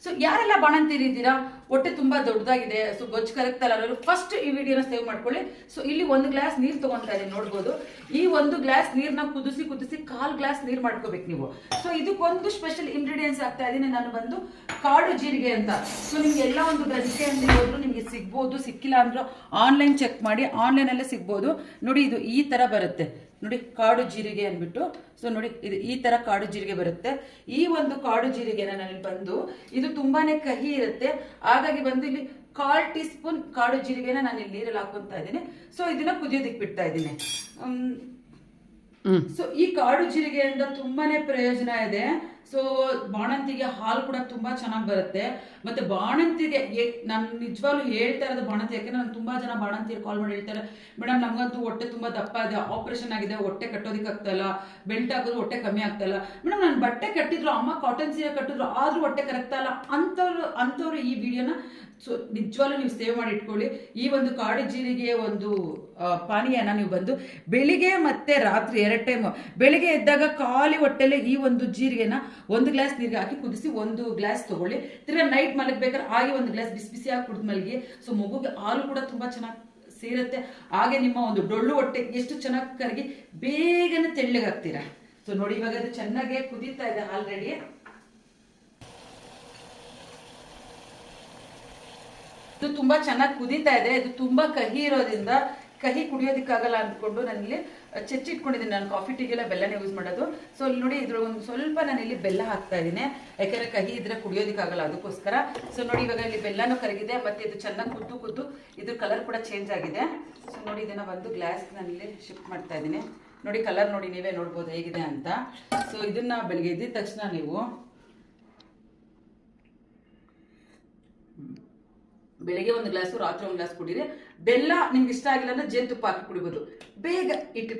So ಯಾರೆಲ್ಲ ಬಾಣಂತಿಯರು ಇದ್ದೀರಾ, ಹೊಟ್ಟೆ ತುಂಬಾ ದೊಡ್ಡದಾಗಿದೆ, ಸೊ ಗೊಜ್ಜು ಕರಗ್ತಲ್ಲ ಅನ್ನೋರು ಫಸ್ಟ್ ಈ ವಿಡಿಯೋನ ಸೇವ್ ಮಾಡ್ಕೊಳ್ಳಿ. ಸೊ ಇಲ್ಲಿ 1 ಗ್ಲಾಸ್ ನೀರು ತಗೊಂತಾ ಇದೀನಿ ನೋಡ್ಬೋದು. ಈ 1 ಗ್ಲಾಸ್ ನೀರ್ನ ಕುದಿಸಿ 1/4 ಗ್ಲಾಸ್ ನೀರು ಮಾಡ್ಕೋಬೇಕು ನೀವು. ಸೊ ಇದಕ್ಕೊಂದು ಸ್ಪೆಷಲ್ ಇಂಗ್ರೀಡಿಯೆಂಟ್ಸ್ ಆಗ್ತಾ ಇದೀನಿ ನಾನು ಬಂದು ಕಾಡು ಜೀರಿಗೆ ಅಂತ. ಸೊ ನಿಮ್ಗೆ ಎಲ್ಲ ಒಂದು ಗಜ್ಜೆ ಅಂಗಡಿ ಹೋದ್ರು ನಿಮ್ಗೆ ಸಿಗ್ಬೋದು, ಸಿಕ್ಕಿಲ್ಲ ಅಂದ್ರೂ ಆನ್ಲೈನ್ ಚೆಕ್ ಮಾಡಿ, ಆನ್ಲೈನ್ ಅಲ್ಲೇ ಸಿಗ್ಬೋದು. ನೋಡಿ ಇದು ಈ ತರ ಬರುತ್ತೆ ನೋಡಿ, ಕಾಡು ಜೀರಿಗೆ ಅಂದ್ಬಿಟ್ಟು. ಸೊ ನೋಡಿ ಇದು ಈ ತರ ಕಾಡು ಜೀರಿಗೆ ಬರುತ್ತೆ. ಈ ಒಂದು ಕಾಡು ಜೀರಿಗೆನ ನಾನು ಬಂದು ಇದು ತುಂಬಾನೇ ಕಹಿ ಇರುತ್ತೆ, ಹಾಗಾಗಿ ಬಂದು ಇಲ್ಲಿ 1/4 ಟೀ ಸ್ಪೂನ್ ಕಾಡು ಜೀರಿಗೆನ ನಾನು ಇಲ್ಲಿ ನೀರಲ್ಲಿ ಹಾಕೊಂತ ಇದ್ದೀನಿ. ಸೊ ಇದನ್ನ ಕುದಿಯೋದಿಕ್ ಬಿಡ್ತಾ ಇದ್ದೀನಿ. ಸೊ ಈ ಕಾಡು ಜೀರಿಗೆಯಿಂದ ತುಂಬಾನೇ ಪ್ರಯೋಜನ ಇದೆ. ಸೊ ಬಾಣಂತಿಗೆ ಹಾಲು ಕೂಡ ತುಂಬಾ ಚೆನ್ನಾಗಿ ಬರುತ್ತೆ. ಮತ್ತೆ ಬಾಣಂತಿಗೆ ನಾನು ನಿಜವಾಗ್ಲೂ ಹೇಳ್ತಾ ಇರೋದು ಬಾಣಂತಿ, ಯಾಕಂದ್ರೆ ನಾನು ತುಂಬಾ ಜನ ಬಾಣಂತಿಯರು ಕಾಲ್ ಮಾಡಿ ಹೇಳ್ತಾರೆ, ಮೇಡಮ್ ನಮ್ಗಂತೂ ಹೊಟ್ಟೆ ತುಂಬಾ ದಪ್ಪ ಇದೆ, ಆಪರೇಷನ್ ಆಗಿದೆ, ಹೊಟ್ಟೆ ಕಟ್ಟೋದಿಕ್ ಆಗ್ತಲ್ಲ, ಬೆಲ್ಟ್ ಹಾಕಿದ್ರು ಹೊಟ್ಟೆ ಕಮ್ಮಿ ಆಗ್ತಲ್ಲ, ಮೇಡಮ್ ನಾನು ಬಟ್ಟೆ ಕಟ್ಟಿದ್ರು, ಅಮ್ಮ ಕಾಟನ್ ಸೀರೆ ಕಟ್ಟಿದ್ರು ಆದ್ರೂ ಹೊಟ್ಟೆ ಕರೆಕ್ತಾ ಇಲ್ಲ ಅಂತವ್ರು ಈ ವಿಡಿಯೋನ ಸೊ ನಿಜವಾಗ್ಲೂ ನೀವು ಸೇವ್ ಮಾಡಿ ಇಟ್ಕೊಳ್ಳಿ. ಈ ಒಂದು ಕಾಡು ಜೀರಿಗೆ ಒಂದು ಪಾನೀಯನ ನೀವು ಬಂದು ಬೆಳಿಗ್ಗೆ ಮತ್ತೆ ರಾತ್ರಿ 2 ಟೈಮ್, ಬೆಳಿಗ್ಗೆ ಎದ್ದಾಗ ಖಾಲಿ ಹೊಟ್ಟೆಲೆ ಈ ಒಂದು ಜೀರಿಗೆನ 1 ಗ್ಲಾಸ್ ನೀರಿಗೆ ಹಾಕಿ ಕುದಿಸಿ 1 ಗ್ಲಾಸ್ ತಗೊಳ್ಳಿ. ತಿರ್ಗಾ ನೈಟ್ ಮಲಗಬೇಕಾದ್ರೆ ಹಾಗೆ 1 ಗ್ಲಾಸ್ ಬಿಸಿ ಬಿಸಿಯಾಗಿ ಕುಡಿದ ಮಲಗಿ. ಸೊ ಮಗುಗೆ ಹಾಲು ಕೂಡ ತುಂಬಾ ಚೆನ್ನಾಗಿ ಸೇರುತ್ತೆ. ಹಾಗೆ ನಿಮ್ಮ ಒಂದು ಡೊಳ್ಳು ಹೊಟ್ಟೆ ಎಷ್ಟು ಚೆನ್ನಾಗಿ ಕರಗಿ ಬೇಗನೆ ತೆಳ್ಳಗಾಗ್ತೀರಾ. ಸೊ ನೋಡಿ ಇವಾಗ ಅದು ಚೆನ್ನಾಗಿ ಕುದೀತಾ ಇದೆ ಆಲ್ರೆಡಿ. ಇದು ತುಂಬಾ ಚೆನ್ನಾಗಿ ಕುದೀತಾ ಇದೆ. ಇದು ತುಂಬಾ ಕಹಿ ಇರೋದ್ರಿಂದ ಕಹಿ ಕುಡಿಯೋದಕ್ಕಾಗಲ್ಲ ಅಂದ್ಕೊಂಡು ನಾನಿಲ್ಲಿ ಚೆಚ್ಚಿಟ್ಕೊಂಡಿದ್ದೀನಿ. ನಾನು ಕಾಫಿ ಟೀಗೆಲ್ಲ ಬೆಲ್ಲನೇ ಯೂಸ್ ಮಾಡೋದು. ಸೊ ಇಲ್ಲಿ ನೋಡಿ ಇದ್ರೊಳಗೆ ಒಂದು ಸ್ವಲ್ಪ ನಾನು ಇಲ್ಲಿ ಬೆಲ್ಲ ಹಾಕ್ತಾ ಇದ್ದೀನಿ, ಯಾಕಂದ್ರೆ ಕಹಿ ಇದ್ರೆ ಕುಡಿಯೋದಕ್ಕಾಗಲ್ಲ ಅದಕ್ಕೋಸ್ಕರ. ಸೊ ನೋಡಿ ಇವಾಗ ಇಲ್ಲಿ ಬೆಲ್ಲನೂ ಕರಗಿದೆ, ಮತ್ತೆ ಇದು ಚೆನ್ನಾಗಿ ಕುದ್ದು ಇದ್ರ ಕಲರ್ ಕೂಡ ಚೇಂಜ್ ಆಗಿದೆ. ಸೊ ನೋಡಿ ಇದನ್ನ ಒಂದು ಗ್ಲಾಸ್ ನಾನಿಲ್ಲಿ ಶಿಫ್ಟ್ ಮಾಡ್ತಾ ಇದ್ದೀನಿ. ನೋಡಿ ಕಲರ್ ನೋಡಿ ನೀವೇ ನೋಡ್ಬೋದು ಹೇಗಿದೆ ಅಂತ. ಸೊ ಇದನ್ನ ಬೆಳಿಗ್ಗೆ ಎದ್ದಿದ ತಕ್ಷಣ ನೀವು ಬೆಳಿಗ್ಗೆ 1 ಗ್ಲಾಸು, ರಾತ್ರಿ 1 ಗ್ಲಾಸ್ ಕುಡೀರಿ. ಬೆಲ್ಲ ನಿಮ್ಗೆ ಇಷ್ಟ ಆಗಿಲ್ಲ ಅಂದ್ರೆ ಜೇನುತುಪ್ಪ ಹಾಕಿ ಕುಡಿಬೋದು. ಬೇಗ ಈ ಟಿಪ್ಸ್